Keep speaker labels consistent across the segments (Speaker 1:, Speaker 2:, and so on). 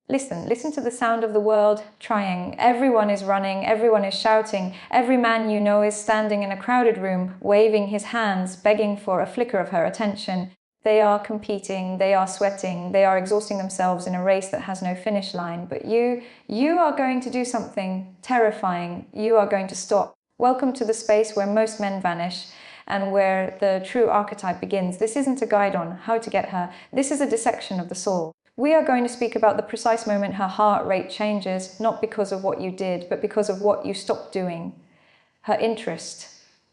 Speaker 1: Listen to the sound of the world trying. Everyone is running, everyone is shouting. Every man you know is standing in a crowded room, waving his hands, begging for a flicker of her attention. They are competing, they are sweating, they are exhausting themselves in a race that has no finish line. But you are going to do something terrifying. You are going to stop. Welcome to the space where most men vanish and where the true archetype begins. This isn't a guide on how to get her. This is a dissection of the soul. We are going to speak about the precise moment her heart rate changes, not because of what you did, but because of what you stopped doing. Her interest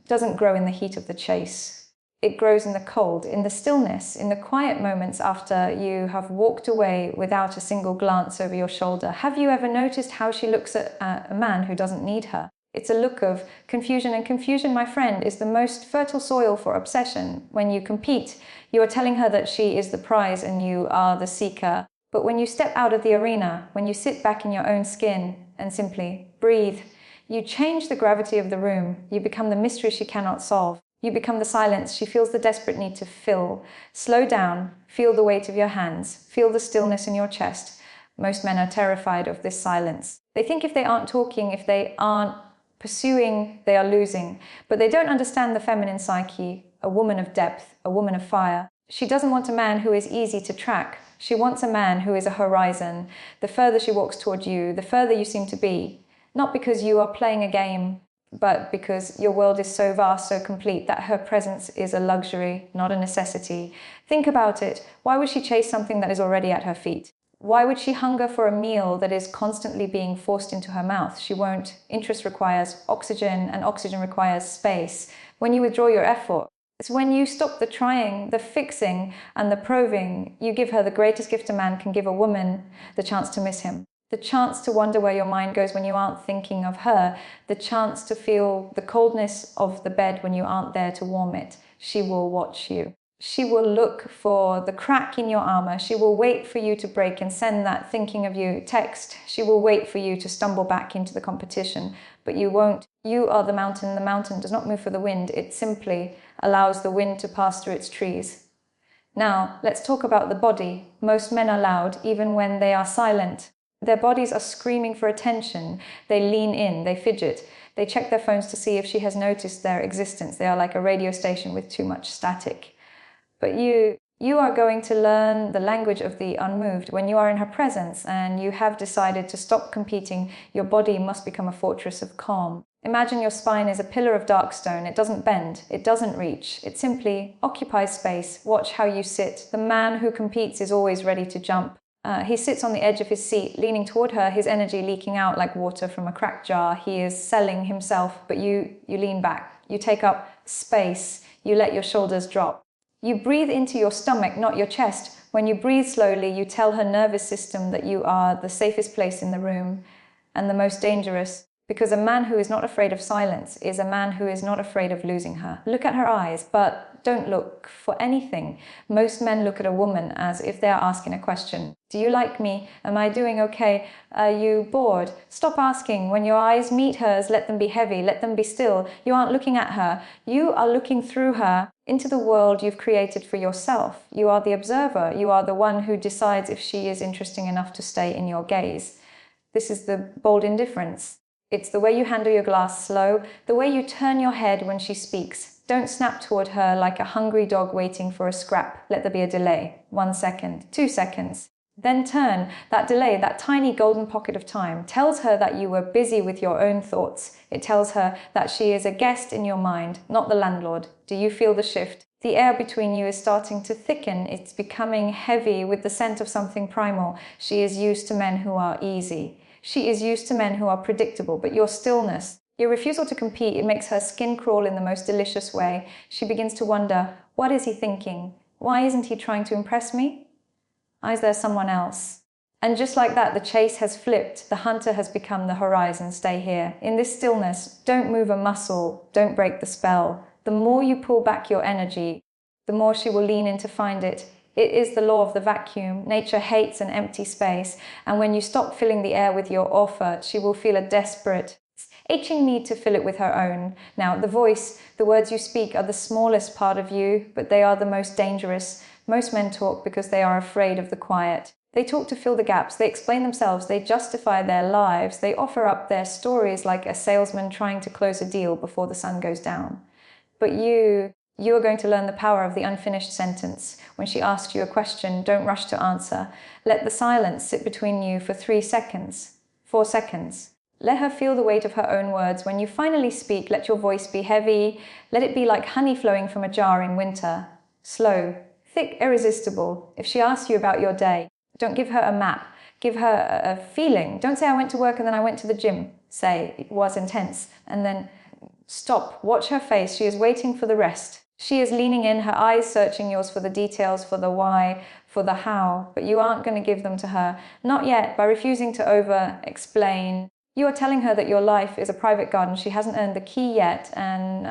Speaker 1: doesn't grow in the heat of the chase. It grows in the cold, in the stillness, in the quiet moments after you have walked away without a single glance over your shoulder. Have you ever noticed how she looks at a man who doesn't need her? It's a look of confusion, and confusion, my friend, is the most fertile soil for obsession. When you compete, you are telling her that she is the prize and you are the seeker. But when you step out of the arena, when you sit back in your own skin and simply breathe, you change the gravity of the room. You become the mystery she cannot solve. You become the silence she feels the desperate need to fill. Slow down, feel the weight of your hands, feel the stillness in your chest. Most men are terrified of this silence. They think if they aren't talking, if they aren't pursuing, they are losing. But they don't understand the feminine psyche, a woman of depth, a woman of fire. She doesn't want a man who is easy to track. She wants a man who is a horizon. The further she walks toward you, the further you seem to be. Not because you are playing a game, but because your world is so vast, so complete, that her presence is a luxury, not a necessity. Think about it. Why would she chase something that is already at her feet? Why would she hunger for a meal that is constantly being forced into her mouth? She won't. Interest requires oxygen, and oxygen requires space. When you withdraw your effort, it's when you stop the trying, the fixing, and the probing, you give her the greatest gift a man can give a woman, the chance to miss him. The chance to wonder where your mind goes when you aren't thinking of her. The chance to feel the coldness of the bed when you aren't there to warm it. She will watch you. She will look for the crack in your armor. She will wait for you to break and send that thinking of you text. She will wait for you to stumble back into the competition, but you won't. You are the mountain. The mountain does not move for the wind. It simply allows the wind to pass through its trees. Now, let's talk about the body. Most men are loud, even when they are silent. Their bodies are screaming for attention. They lean in, they fidget. They check their phones to see if she has noticed their existence. They are like a radio station with too much static. But you are going to learn the language of the unmoved. When you are in her presence and you have decided to stop competing, your body must become a fortress of calm. Imagine your spine is a pillar of dark stone. It doesn't bend, it doesn't reach. It simply occupies space. Watch how you sit. The man who competes is always ready to jump. He sits on the edge of his seat, leaning toward her, his energy leaking out like water from a cracked jar. He is selling himself, but you lean back. You take up space. You let your shoulders drop. You breathe into your stomach, not your chest. When you breathe slowly, you tell her nervous system that you are the safest place in the room and the most dangerous, because a man who is not afraid of silence is a man who is not afraid of losing her. Look at her eyes, but don't look for anything. Most men look at a woman as if they are asking a question. Do you like me? Am I doing okay? Are you bored? Stop asking. When your eyes meet hers, let them be heavy, let them be still. You aren't looking at her. You are looking through her into the world you've created for yourself. You are the observer. You are the one who decides if she is interesting enough to stay in your gaze. This is the bold indifference. It's the way you handle your glass slow, the way you turn your head when she speaks. Don't snap toward her like a hungry dog waiting for a scrap. Let there be a delay. 1 second, 2 seconds. Then turn. That delay, that tiny golden pocket of time, tells her that you were busy with your own thoughts. It tells her that she is a guest in your mind, not the landlord. Do you feel the shift? The air between you is starting to thicken. It's becoming heavy with the scent of something primal. She is used to men who are easy. She is used to men who are predictable, but your stillness, your refusal to compete, it makes her skin crawl in the most delicious way. She begins to wonder, what is he thinking? Why isn't he trying to impress me? Is there someone else? And just like that, the chase has flipped. The hunter has become the horizon. Stay here. In this stillness, don't move a muscle. Don't break the spell. The more you pull back your energy, the more she will lean in to find it. It is the law of the vacuum. Nature hates an empty space. And when you stop filling the air with your offer, she will feel a desperate, aching need to fill it with her own. Now, the voice, the words you speak are the smallest part of you, but they are the most dangerous. Most men talk because they are afraid of the quiet. They talk to fill the gaps, they explain themselves, they justify their lives, they offer up their stories like a salesman trying to close a deal before the sun goes down. But you are going to learn the power of the unfinished sentence. When she asks you a question, don't rush to answer. Let the silence sit between you for 3 seconds, 4 seconds. Let her feel the weight of her own words. When you finally speak, let your voice be heavy. Let it be like honey flowing from a jar in winter. Slow, thick, irresistible. If she asks you about your day, don't give her a map. Give her a feeling. Don't say, I went to work and then I went to the gym. Say, it was intense. And then stop. Watch her face. She is waiting for the rest. She is leaning in, her eyes searching yours for the details, for the why, for the how. But you aren't going to give them to her. Not yet. By refusing to over-explain, you are telling her that your life is a private garden. She hasn't earned the key yet, and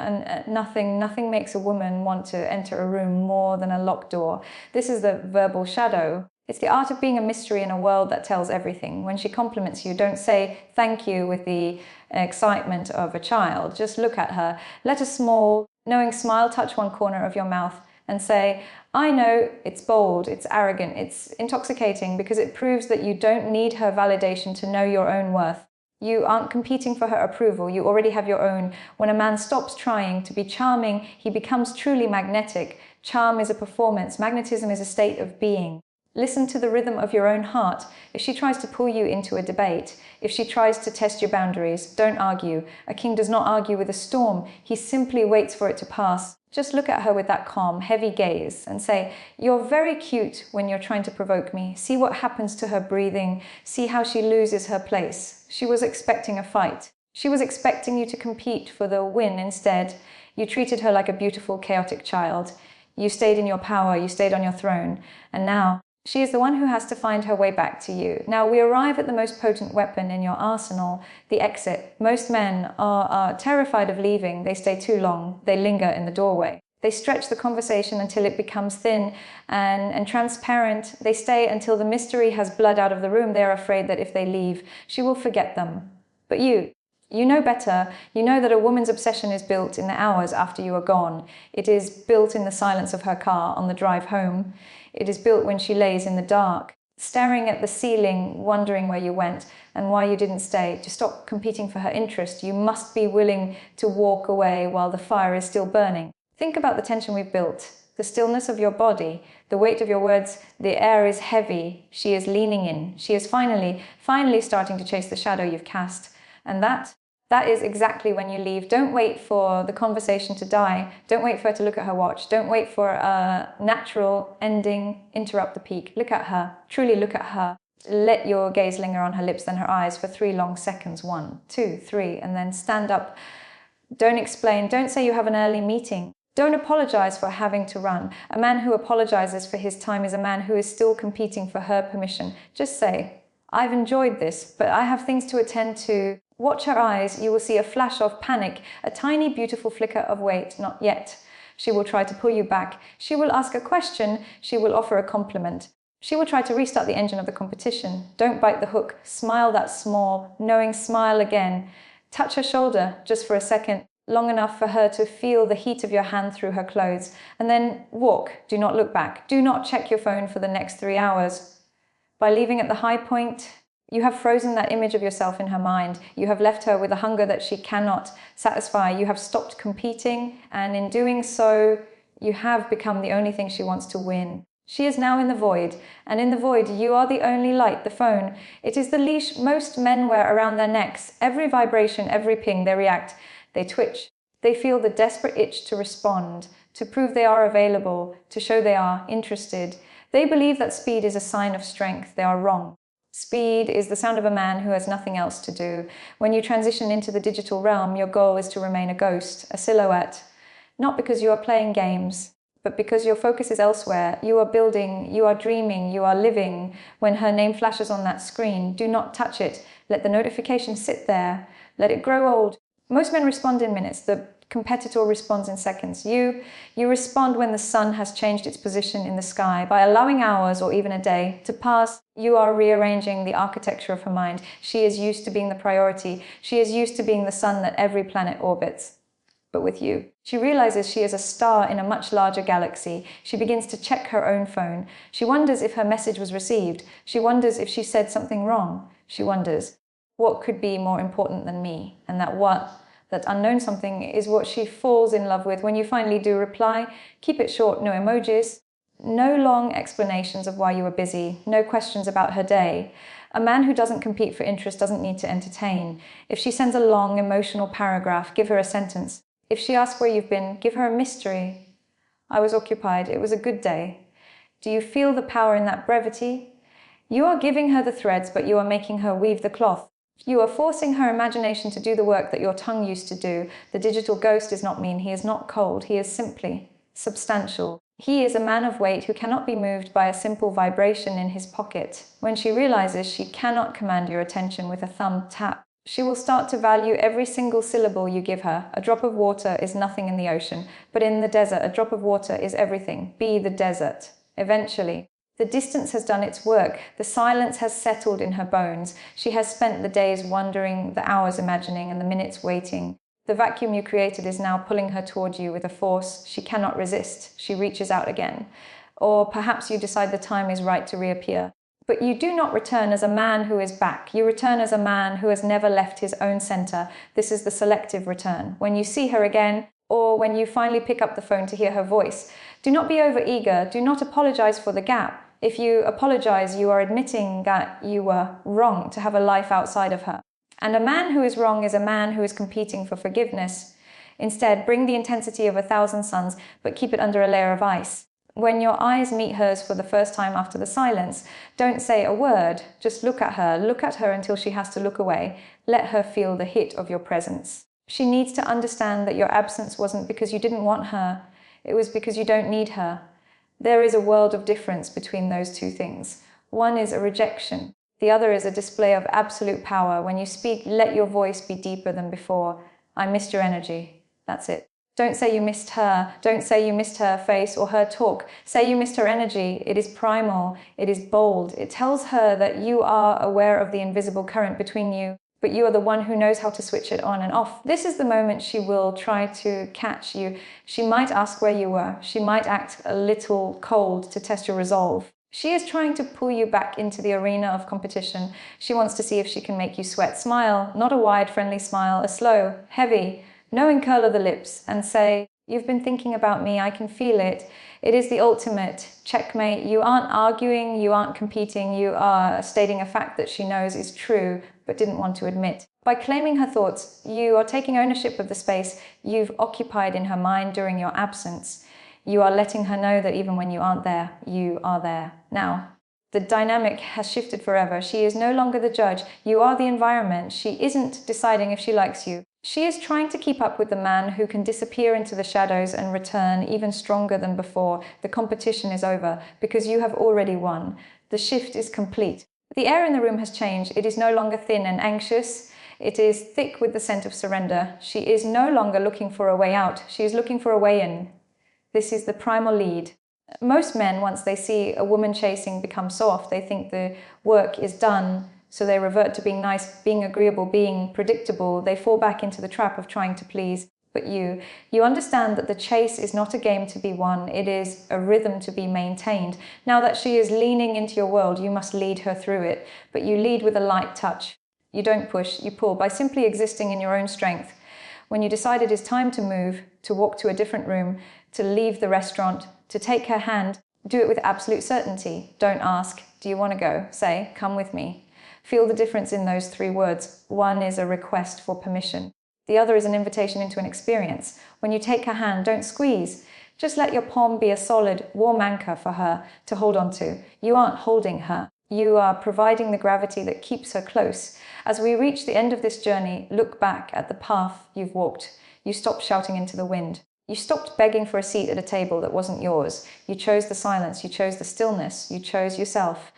Speaker 1: nothing makes a woman want to enter a room more than a locked door. This is the verbal shadow. It's the art of being a mystery in a world that tells everything. When she compliments you, don't say thank you with the excitement of a child. Just look at her. Let a small, knowing smile touch one corner of your mouth and say, I know it's bold, it's arrogant, it's intoxicating because it proves that you don't need her validation to know your own worth. You aren't competing for her approval, you already have your own. When a man stops trying to be charming, he becomes truly magnetic. Charm is a performance, magnetism is a state of being. Listen to the rhythm of your own heart. If she tries to pull you into a debate, if she tries to test your boundaries, don't argue. A king does not argue with a storm, he simply waits for it to pass. Just look at her with that calm, heavy gaze and say, you're very cute when you're trying to provoke me. See what happens to her breathing. See how she loses her place. She was expecting a fight. She was expecting you to compete for the win instead. You treated her like a beautiful, chaotic child. You stayed in your power, you stayed on your throne. And now, she is the one who has to find her way back to you. Now we arrive at the most potent weapon in your arsenal, the exit. Most men are terrified of leaving. They stay too long. They linger in the doorway. They stretch the conversation until it becomes thin and transparent. They stay until the mystery has bled out of the room. They are afraid that if they leave, she will forget them. But you know better. You know that a woman's obsession is built in the hours after you are gone. It is built in the silence of her car on the drive home. It is built when she lays in the dark, staring at the ceiling, wondering where you went and why you didn't stay. To stop competing for her interest, you must be willing to walk away while the fire is still burning. Think about the tension we've built, the stillness of your body, the weight of your words. The air is heavy. She is leaning in. She is finally starting to chase the shadow you've cast. And that is exactly when you leave. Don't wait for the conversation to die. Don't wait for her to look at her watch. Don't wait for a natural ending. Interrupt the peak. Look at her. Truly look at her. Let your gaze linger on her lips, then her eyes for 3 long seconds. 1, 2, 3, and then stand up. Don't explain. Don't say you have an early meeting. Don't apologize for having to run. A man who apologizes for his time is a man who is still competing for her permission. Just say, I've enjoyed this, but I have things to attend to. Watch her eyes. You will see a flash of panic, a tiny, beautiful flicker of wait, not yet. She will try to pull you back. She will ask a question. She will offer a compliment. She will try to restart the engine of the competition. Don't bite the hook. Smile that small, knowing smile again. Touch her shoulder just for a second, long enough for her to feel the heat of your hand through her clothes. And then walk. Do not look back. Do not check your phone for the next 3 hours. By leaving at the high point, you have frozen that image of yourself in her mind. You have left her with a hunger that she cannot satisfy. You have stopped competing, and in doing so, you have become the only thing she wants to win. She is now in the void, and in the void, you are the only light, the phone. It is the leash most men wear around their necks. Every vibration, every ping, they react, they twitch. They feel the desperate itch to respond, to prove they are available, to show they are interested. They believe that speed is a sign of strength. They are wrong. Speed is the sound of a man who has nothing else to do. When you transition into the digital realm, your goal is to remain a ghost, a silhouette. Not because you are playing games, but because your focus is elsewhere. You are building, you are dreaming, you are living. When her name flashes on that screen, do not touch it. Let the notification sit there. Let it grow old. Most men respond in minutes. The competitor responds in seconds. You respond when the sun has changed its position in the sky. By allowing hours or even a day to pass, you are rearranging the architecture of her mind. She is used to being the priority. She is used to being the sun that every planet orbits. but with you. She realizes she is a star in a much larger galaxy. She begins to check her own phone. She wonders if her message was received. She wonders if she said something wrong. She wonders, what could be more important than me? And that unknown something is what she falls in love with. When you finally do reply, keep it short, no emojis, no long explanations of why you were busy, no questions about her day. A man who doesn't compete for interest doesn't need to entertain. If she sends a long, emotional paragraph, give her a sentence. If she asks where you've been, give her a mystery. I was occupied. It was a good day. Do you feel the power in that brevity? You are giving her the threads, but you are making her weave the cloth. You are forcing her imagination to do the work that your tongue used to do. The digital ghost is not mean. He is not cold. He is simply substantial. He is a man of weight who cannot be moved by a simple vibration in his pocket. When she realizes she cannot command your attention with a thumb tap, she will start to value every single syllable you give her. A drop of water is nothing in the ocean, but in the desert, a drop of water is everything. Be the desert. Eventually, the distance has done its work. The silence has settled in her bones. She has spent the days wondering, the hours imagining, and the minutes waiting. The vacuum you created is now pulling her toward you with a force she cannot resist. She reaches out again. Or perhaps you decide the time is right to reappear. But you do not return as a man who is back. You return as a man who has never left his own center. This is the selective return. When you see her again, or when you finally pick up the phone to hear her voice, do not be overeager. Do not apologize for the gap. If you apologize, you are admitting that you were wrong to have a life outside of her. And a man who is wrong is a man who is competing for forgiveness. Instead, bring the intensity of 1,000 suns, but keep it under a layer of ice. When your eyes meet hers for the first time after the silence, don't say a word. Just look at her until she has to look away. Let her feel the hit of your presence. She needs to understand that your absence wasn't because you didn't want her. It was because you don't need her. There is a world of difference between those two things. One is a rejection. The other is a display of absolute power. When you speak, let your voice be deeper than before. I missed your energy. That's it. Don't say you missed her. Don't say you missed her face or her talk. Say you missed her energy. It is primal. It is bold. It tells her that you are aware of the invisible current between you, but you are the one who knows how to switch it on and off. This is the moment she will try to catch you. She might ask where you were. She might act a little cold to test your resolve. She is trying to pull you back into the arena of competition. She wants to see if she can make you sweat. Smile, not a wide, friendly smile, a slow, heavy, knowing curl of the lips, and say, you've been thinking about me, I can feel it. It is the ultimate checkmate. You aren't arguing, you aren't competing, you are stating a fact that she knows is true, but didn't want to admit. By claiming her thoughts, you are taking ownership of the space you've occupied in her mind during your absence. You are letting her know that even when you aren't there, you are there. Now, the dynamic has shifted forever. She is no longer the judge. You are the environment. She isn't deciding if she likes you. She is trying to keep up with the man who can disappear into the shadows and return even stronger than before. The competition is over because you have already won. The shift is complete. The air in the room has changed. It is no longer thin and anxious. It is thick with the scent of surrender. She is no longer looking for a way out. She is looking for a way in. This is the primal lead. Most men, once they see a woman chasing become soft, they think the work is done, so they revert to being nice, being agreeable, being predictable. They fall back into the trap of trying to please. But you understand that the chase is not a game to be won, it is a rhythm to be maintained. Now that she is leaning into your world, you must lead her through it, but you lead with a light touch. You don't push, you pull, by simply existing in your own strength. When you decide it is time to move, to walk to a different room, to leave the restaurant, to take her hand, do it with absolute certainty. Don't ask, do you want to go? Say, come with me. Feel the difference in those 3 words. One is a request for permission. The other is an invitation into an experience. When you take her hand, don't squeeze. Just let your palm be a solid, warm anchor for her to hold on to. You aren't holding her. You are providing the gravity that keeps her close. As we reach the end of this journey, look back at the path you've walked. You stopped shouting into the wind. You stopped begging for a seat at a table that wasn't yours. You chose the silence, you chose the stillness, you chose yourself.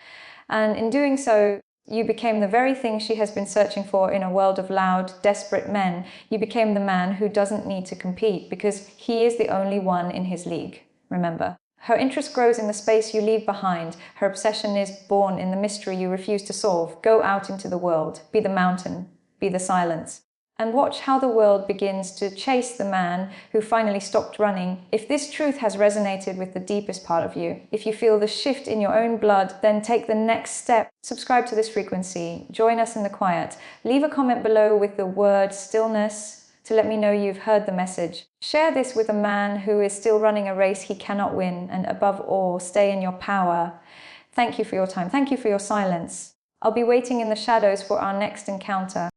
Speaker 1: And in doing so, you became the very thing she has been searching for in a world of loud, desperate men. You became the man who doesn't need to compete because he is the only one in his league. Remember, her interest grows in the space you leave behind. Her obsession is born in the mystery you refuse to solve. Go out into the world. Be the mountain. Be the silence. and watch how the world begins to chase the man who finally stopped running. If this truth has resonated with the deepest part of you, if you feel the shift in your own blood, then take the next step. Subscribe to this frequency. Join us in the quiet. Leave a comment below with the word stillness to let me know you've heard the message. Share this with a man who is still running a race he cannot win, and above all, stay in your power. Thank you for your time. Thank you for your silence. I'll be waiting in the shadows for our next encounter.